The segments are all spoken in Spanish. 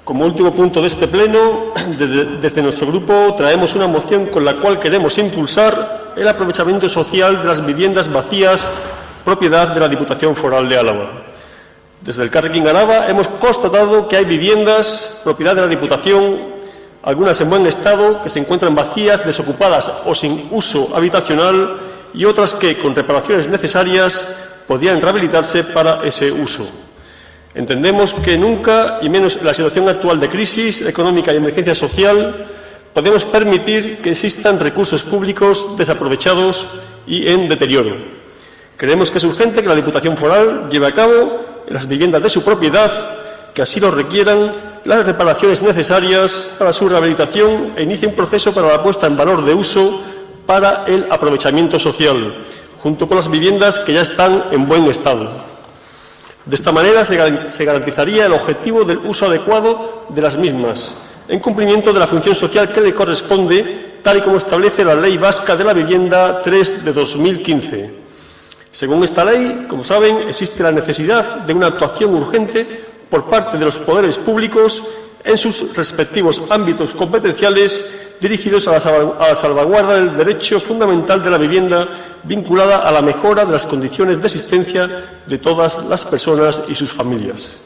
Como último punto de este pleno, desde nuestro grupo traemos una moción con la cual queremos impulsar el aprovechamiento social de las viviendas vacías propiedad de la Diputación Foral de Álava. Desde el Elkarrekin Araba hemos constatado que hay viviendas propiedad de la Diputación, algunas en buen estado, que se encuentran vacías, desocupadas o sin uso habitacional, y otras que, con reparaciones necesarias, podrían rehabilitarse para ese uso. Entendemos que nunca, y menos en la situación actual de crisis económica y emergencia social, podemos permitir que existan recursos públicos desaprovechados y en deterioro. Creemos que es urgente que la Diputación Foral lleve a cabo en las viviendas de su propiedad, que así lo requieran, las reparaciones necesarias para su rehabilitación e inicie un proceso para la puesta en valor de uso para el aprovechamiento social, junto con las viviendas que ya están en buen estado. De esta manera se garantizaría el objetivo del uso adecuado de las mismas, en cumplimiento de la función social que le corresponde, tal y como establece la Ley Vasca de la Vivienda 3 de 2015. Según esta ley, como saben, existe la necesidad de una actuación urgente por parte de los poderes públicos en sus respectivos ámbitos competenciales dirigidos a la salvaguarda del derecho fundamental de la vivienda vinculada a la mejora de las condiciones de existencia de todas las personas y sus familias.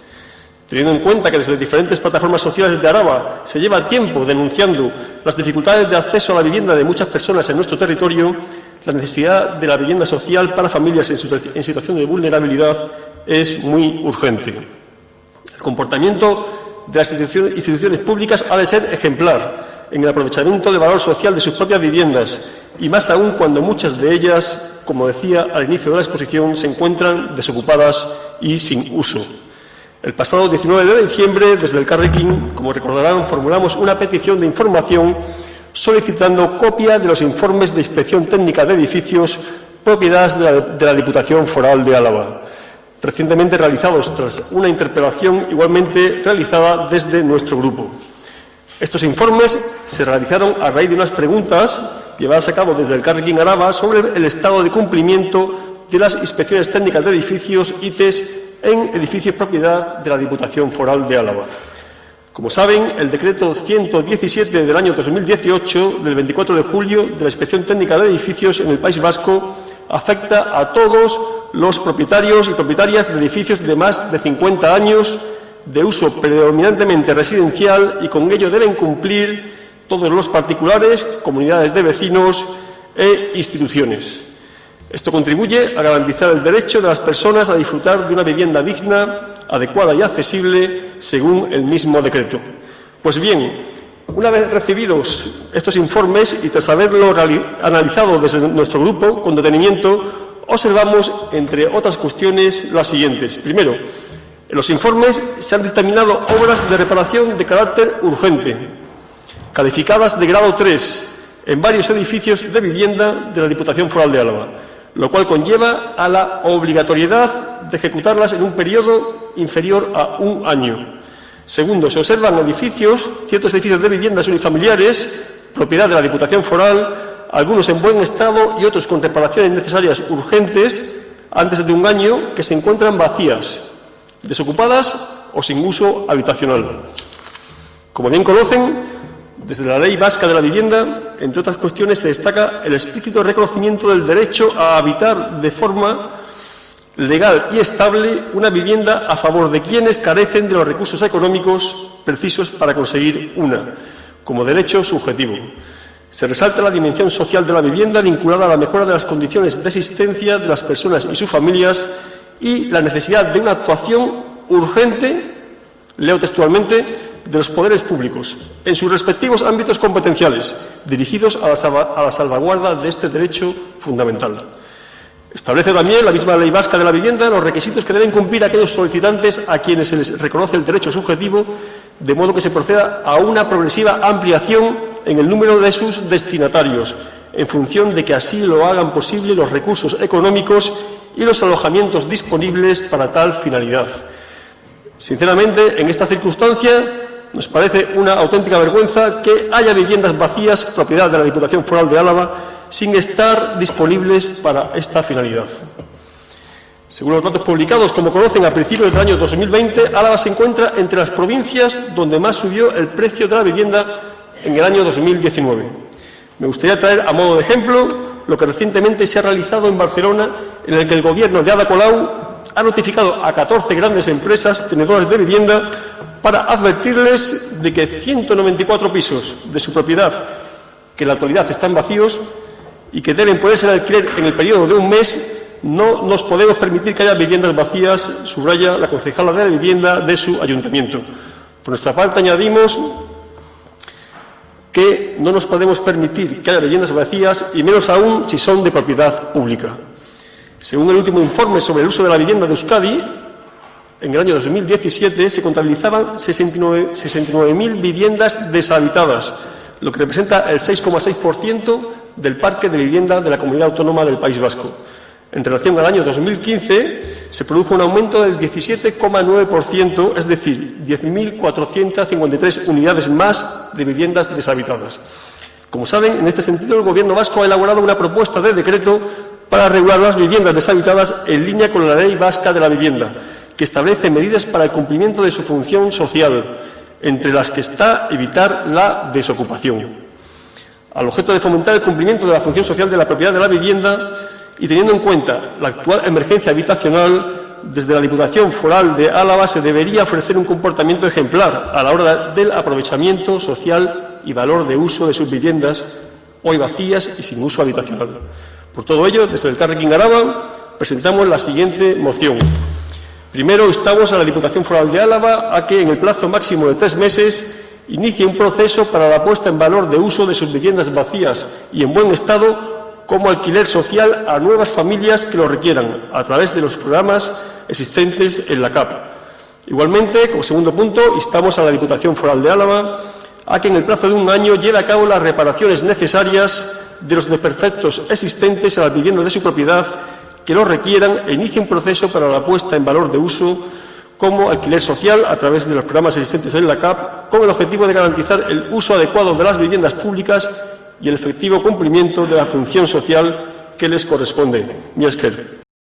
Teniendo en cuenta que desde diferentes plataformas sociales de Araba se lleva tiempo denunciando las dificultades de acceso a la vivienda de muchas personas en nuestro territorio, la necesidad de la vivienda social para familias en situación de vulnerabilidad es muy urgente. El comportamiento de las instituciones públicas ha de ser ejemplar en el aprovechamiento del valor social de sus propias viviendas y más aún cuando muchas de ellas, como decía al inicio de la exposición, se encuentran desocupadas y sin uso. El pasado 19 de diciembre, desde el Elkarrekin, como recordarán, formulamos una petición de información solicitando copia de los informes de inspección técnica de edificios propiedad de la Diputación Foral de Álava, recientemente realizados tras una interpelación igualmente realizada desde nuestro grupo. Estos informes se realizaron a raíz de unas preguntas llevadas a cabo desde el Elkarrekin Araba sobre el estado de cumplimiento de las inspecciones técnicas de edificios ITES en edificios propiedad de la Diputación Foral de Álava. Como saben, el decreto 117 del año 2018, del 24 de julio, de la Inspección Técnica de Edificios en el País Vasco, afecta a todos los propietarios y propietarias de edificios de más de 50 años, de uso predominantemente residencial, y con ello deben cumplir todos los particulares, comunidades de vecinos e instituciones. Esto contribuye a garantizar el derecho de las personas a disfrutar de una vivienda digna, adecuada y accesible según el mismo decreto. Pues bien, una vez recibidos estos informes y tras haberlo analizado desde nuestro grupo con detenimiento, observamos, entre otras cuestiones, las siguientes. Primero, en los informes se han dictaminado obras de reparación de carácter urgente, calificadas de grado 3, en varios edificios de vivienda de la Diputación Foral de Álava, lo cual conlleva a la obligatoriedad de ejecutarlas en un periodo inferior a un año. Segundo, se observan ciertos edificios de viviendas unifamiliares, propiedad de la Diputación Foral, algunos en buen estado y otros con reparaciones necesarias urgentes, antes de un año, que se encuentran vacías, desocupadas o sin uso habitacional. Como bien conocen, desde la Ley Vasca de la Vivienda, entre otras cuestiones, se destaca el explícito reconocimiento del derecho a habitar de forma legal y estable una vivienda a favor de quienes carecen de los recursos económicos precisos para conseguir una, como derecho subjetivo. Se resalta la dimensión social de la vivienda vinculada a la mejora de las condiciones de existencia de las personas y sus familias y la necesidad de una actuación urgente, leo textualmente, de los poderes públicos en sus respectivos ámbitos competenciales, dirigidos a la salvaguarda de este derecho fundamental. Establece también la misma Ley Vasca de la Vivienda los requisitos que deben cumplir aquellos solicitantes a quienes se les reconoce el derecho subjetivo, de modo que se proceda a una progresiva ampliación en el número de sus destinatarios, en función de que así lo hagan posible los recursos económicos y los alojamientos disponibles para tal finalidad. Sinceramente, en esta circunstancia, nos parece una auténtica vergüenza que haya viviendas vacías, propiedad de la Diputación Foral de Álava, sin estar disponibles para esta finalidad. Según los datos publicados, como conocen, a principios del año 2020, Álava se encuentra entre las provincias donde más subió el precio de la vivienda en el año 2019. Me gustaría traer a modo de ejemplo lo que recientemente se ha realizado en Barcelona, en el que el Gobierno de Ada Colau ha notificado a 14 grandes empresas tenedoras de vivienda para advertirles de que 194 pisos de su propiedad, que en la actualidad están vacíos y que deben ponerse en alquiler en el periodo de un mes, no nos podemos permitir que haya viviendas vacías, subraya la concejala de la vivienda de su ayuntamiento. Por nuestra parte, añadimos que no nos podemos permitir que haya viviendas vacías y menos aún si son de propiedad pública. Según el último informe sobre el uso de la vivienda de Euskadi, en el año 2017 se contabilizaban 69.000 viviendas deshabitadas, lo que representa el 6,6% del parque de vivienda de la Comunidad Autónoma del País Vasco. En relación al año 2015, se produjo un aumento del 17,9%, es decir, 10.453 unidades más de viviendas deshabitadas. Como saben, en este sentido, el Gobierno vasco ha elaborado una propuesta de decreto para regular las viviendas deshabitadas en línea con la Ley Vasca de la Vivienda, que establece medidas para el cumplimiento de su función social, entre las que está evitar la desocupación. Al objeto de fomentar el cumplimiento de la función social de la propiedad de la vivienda, y teniendo en cuenta la actual emergencia habitacional, desde la Diputación Foral de Álava se debería ofrecer un comportamiento ejemplar a la hora del aprovechamiento social y valor de uso de sus viviendas, hoy vacías y sin uso habitacional. Por todo ello, desde el Elkarrekin Araba presentamos la siguiente moción. Primero, instamos a la Diputación Foral de Álava a que, en el plazo máximo de 3 meses, inicie un proceso para la puesta en valor de uso de sus viviendas vacías y en buen estado como alquiler social a nuevas familias que lo requieran, a través de los programas existentes en la CAP. Igualmente, como segundo punto, instamos a la Diputación Foral de Álava a que en el plazo de un año lleve a cabo las reparaciones necesarias de los desperfectos existentes a las viviendas de su propiedad que lo requieran e inicie un proceso para la puesta en valor de uso como alquiler social a través de los programas existentes en la CAP, con el objetivo de garantizar el uso adecuado de las viviendas públicas y el efectivo cumplimiento de la función social que les corresponde. Mi esker.